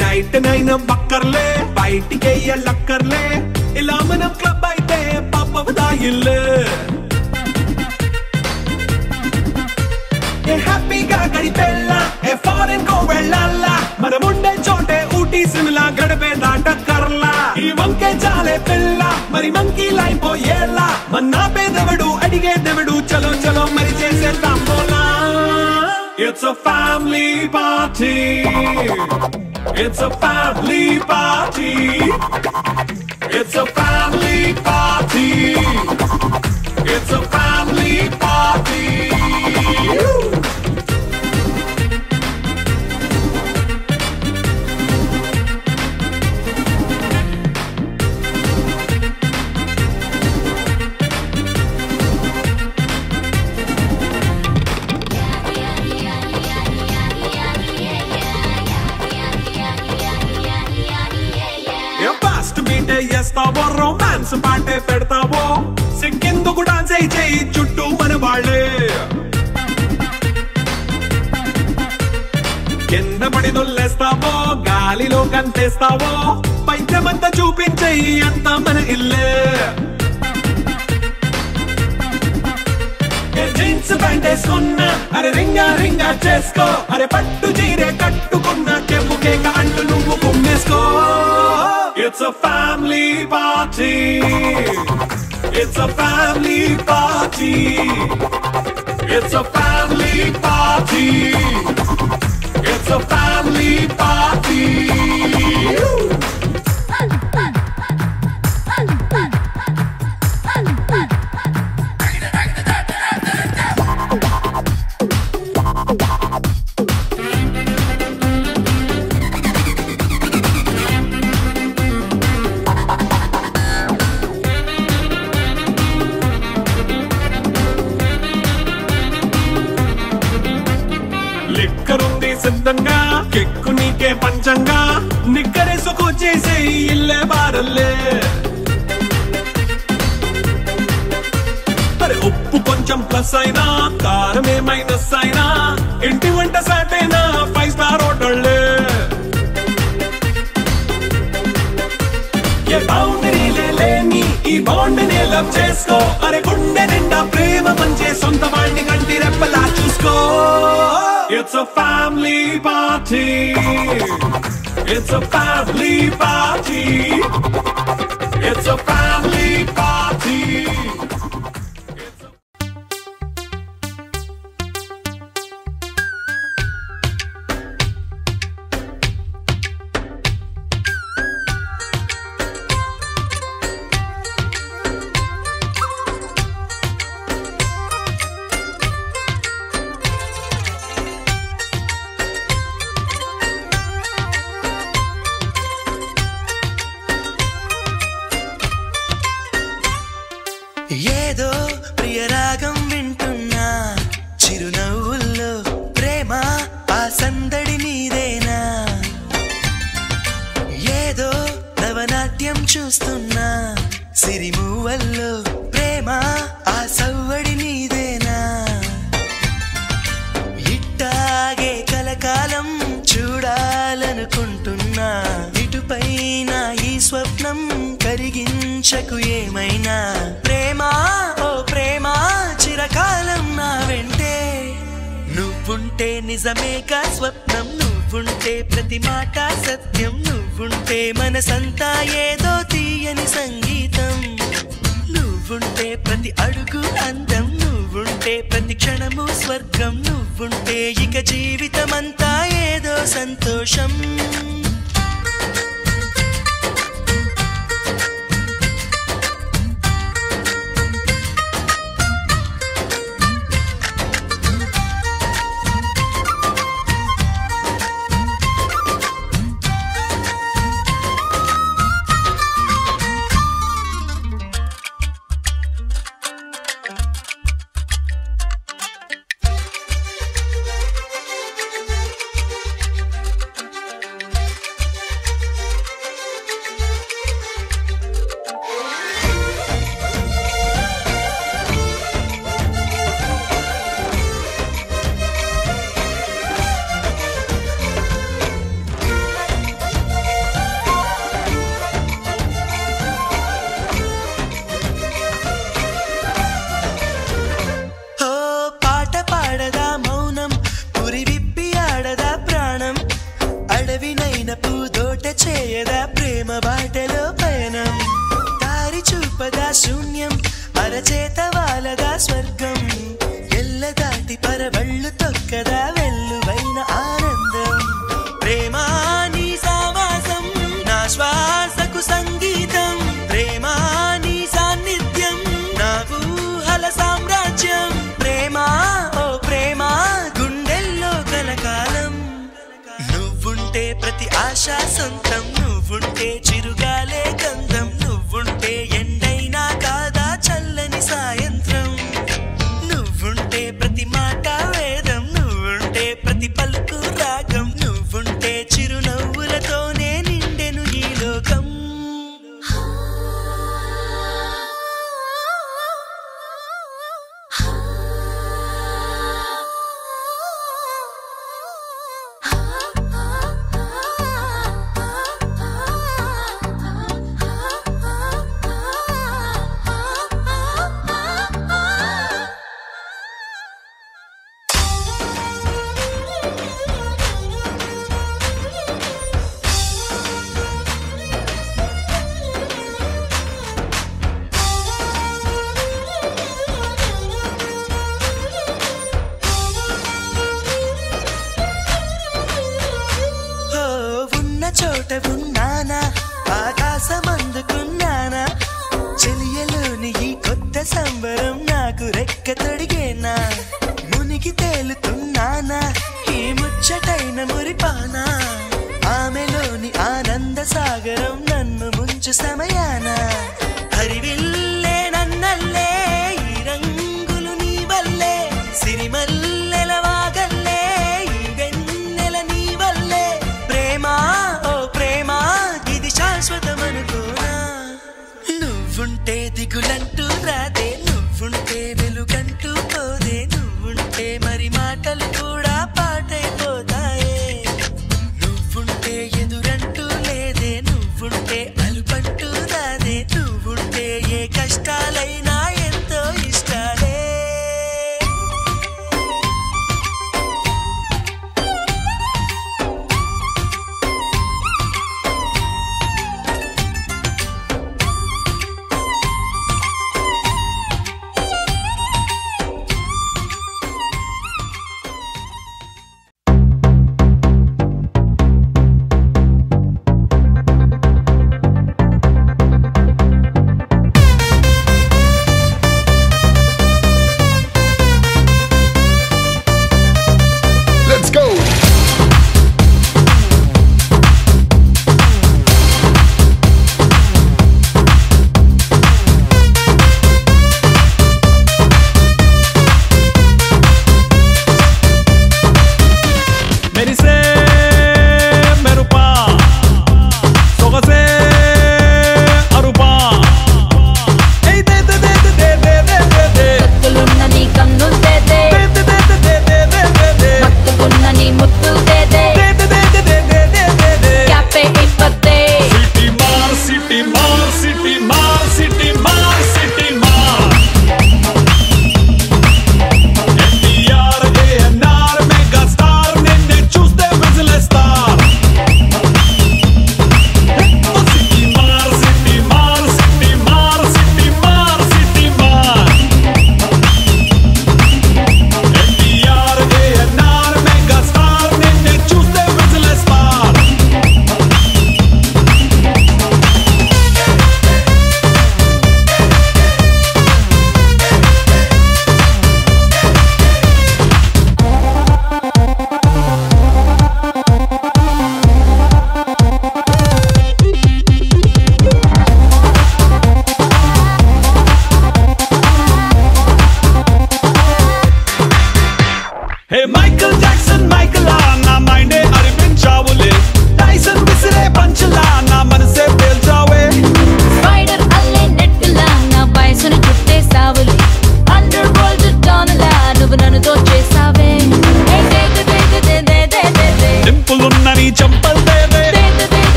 నైట్ నైన్ బక్కర్లే బయటికి ఎల్లక్కర్లే ఇలా మనం క్లబ్ అయితే పాపదాయిల్లే హ్యాపీగా గడిపెళ్ళా ఏ ఫారెన్ కో వెళ్ళాలా మనం ఉండే చోటే ఊటీ సిమ్లా గడిపే దాటక్కర్లా ఈ వంకే చాలే పిల్ల మరి మంకీ లైపోయేలా మన్నా పేదవడు అడిగేదెవడు చలో చలో మరి చేసేద్దాం పోలా It's a family party It's a family party It's a family party It's a family party చేస్తావో రొమాన్స్ పాటే పెడతావో సిగ్గెందుకు డాన్స్ చేయి చుట్టూ మన వాళ్ళే కింద పడి దొల్లేస్తావో గాలిలో కంటేస్తావో పైద్యమంతా చూపించేయి అంతా మన ఇల్లే జీన్స్ ప్యాంట్ వేసుకున్నా అరే రింగా రింగా చేసుకో అరే పట్టు చీరే కట్టుకున్నా చెంపు కేక అంటూ నువ్వు కుమ్మేసుకో It's a family party It's a family party It's a family party It's a family party సిద్ధంగా కెక్కు నీకే పంచంగా నిక్కరేసుకొచ్చేసే ఇల్లే బారల్లే అరే ఉప్పు కొంచెం ప్లస్ అయినా కారమే మైనస్ అయినా ఇంటి వంట సాటైనా 5 స్టార్ హోటళ్ళే ఏ బౌండరీలే లేని ఈ బాండ్ని లవ్ చేసుకో అరే గుండె నిండా ప్రేమ మంచే సొంత వాణ్ణి కంటి రెప్పలా చూసుకో It's a family party It's a family party It's a family party ఏదో ప్రియరాగం వింటున్నా చిరునవ్వుల్లో ప్రేమ ఆ సందడి నీదేనా ఏదో నవనాట్యం చూస్తున్నా సిరిమూవల్లో ప్రేమ ఆ సవ్వడి నీదేనా ఇట్టాగే కలకాలం చూడాలనుకుంటున్నా ఇటుపైన ఈ స్వప్నం కరిగించకు ఏమైనా ప్రేమ ఓ ప్రేమ చిరకాలం నా వెంటే నువ్వుంటే నిజమేగా స్వప్నం నువ్వుంటే ప్రతి మాట సత్యం నువ్వుంటే మనసంతా ఏదో తీయని సంగీతం నువ్వుంటే ప్రతి అడుగు అందం నువ్వుంటే ప్రతి క్షణము స్వర్గం నువ్వుంటే ఇక జీవితమంతా ఏదో సంతోషం చెప్పదా శూన్యం అరచేత వాలదా స్వర్గం ఎల్లదాటి పరవళ్ళు తొక్కదా వెల్లువైన ఆనందం ప్రేమా నీ సావాసం నా శ్వాసకు సంగీతం ప్రేమా నీ సాన్నిధ్యం నా ఊహల సామ్రాజ్యం ప్రేమా ఓ ప్రేమా గుండెల్లో కలకాలం నువ్వుంటే ప్రతి ఆశ సొంతం నువ్వుంటే చిరుగాలే గంధం నువ్వుంటే ఎండైనా కాదా చల్లని సాయంత్రం నువ్వుంటే ప్రతి మాట వేదం నువ్వుంటే ప్రతి పలుకు రాగం నువ్వుంటే చిరునవ్వులతోనే నిండెను ఈ లోకం చోట ఉన్నానా ఆకాశమందుకున్నానా చెలియలోని ఈ కొత్త సంబరం నాకు రెక్క తొడిగేనా మునిగి తేలుతున్నానా ఈ ముచ్చటైన మురిపానా ఆమెలోని ఆనంద సాగరం నన్ను ముంచు సమయాన హరివిల్లే నన్నల్లే ఈ రంగులు నీ వల్లే సిరిమల్లెల వాగల్లే ఈ వెన్నెల నీ వల్లే ప్రేమా శాశ్వతమనుకోనా నువ్వుంటే దిగులంటూ రాదే నువ్వుంటే వెలుగంటూ పోదే నువ్వుంటే మరి మాటలు కూడా పాటైపోతాయే నువ్వుంటే ఎదురంటూ లేదే నువ్వుంటే అలుపంటూ రాదే నువ్వుంటే ఏ కష్టాలైనా ఎంతో ఇష్టాలే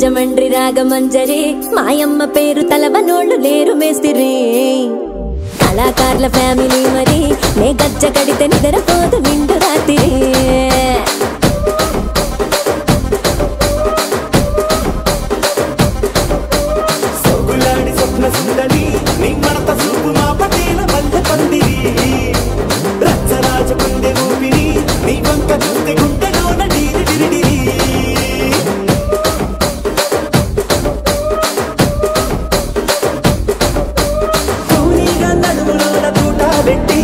రాజమండ్రి రాగమంజరి మాయమ్మ పేరు తలవనోళ్ళు లేరు మేస్తిరి కళాకారుల ఫ్యామిలీ మరి నే గజ్జ కడితే నిద్రపోదు నిండు రాత్రి సోగులాడి స్వప్న సుందరి నీ మడత చూపు మా పటేల మల్లె పందిరి రచ్చరాజ కుందె ఊపిరి నీ వంక చూస్తే గుండెలోన డీరి డిరిడిరి తూనీగా నడుములోన తూట పెట్టి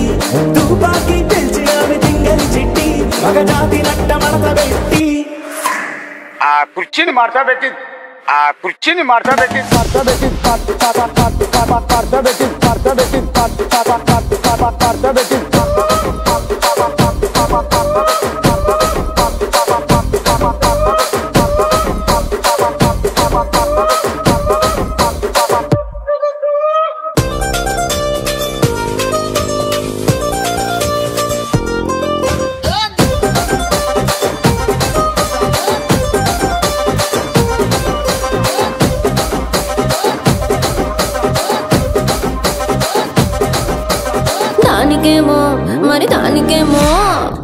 తుపాకి పెంచి ఆమె తింగని చిట్టి మగజాతి నట్ట మడత పెట్టి ఆ కుర్చీని మార్తా పెట్టి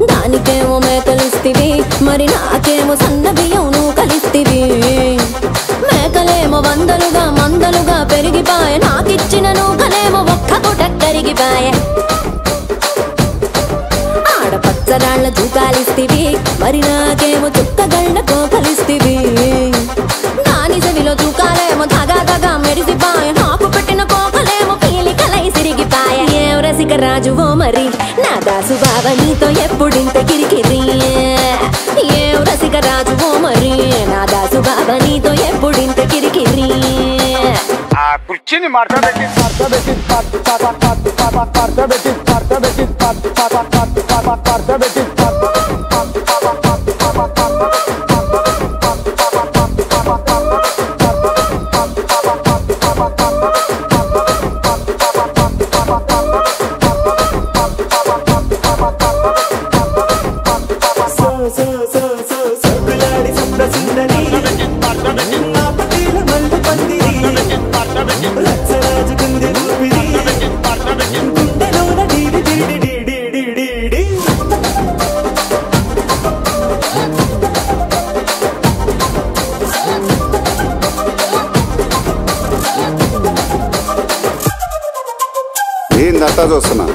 దానికేమో మేకలిస్తివి మరి నాకేమో సన్న బియ్యం నువ్వు కలిస్తివి మేకలేమో మందలుగా పెరిగిపాయ నాకిచ్చిన నూకలేమో ఒక్క పూట కరిగిపాయ ఆడపచ్చరాళ్ల జూకాలిస్తివి మరి నాకేమో చుక్కగళ్ళ కోకలిస్తివి దాని చెవిలో జూకాలేమో దగా మెరిసిపాయ నాకు పెట్టిన కోకలేమో పీలికలై సిరిగిపాయ ఏం రసిక రాజువో మరి నా దాసు బావ నీతో ఎప్పుడింత కిరికిరి ఏం రసిక రాజువో మరి నా దాసు బావ నీతో ఎప్పుడింత కిరికిరి ఆ కుర్చీని మార్తా పెట్టి సోగులాడి స్వప్న సుందరి నా పటేల మల్లె పందిరి రచ్చరాజ కుందె ఊపిరి గుండెలోన డీడి డీడి డీడి డీడి డీ ఏందంతా చూస్తున్నా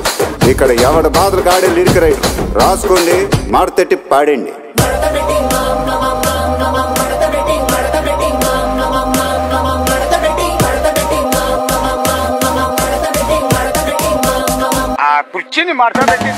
ఇక్కడ ఎవడ బాధలు కాడే లిరిక్ రైటర్ రాసుకోండి మాడతెట్టి పాడండి ఆ కుర్చీని మార్తా పెట్టి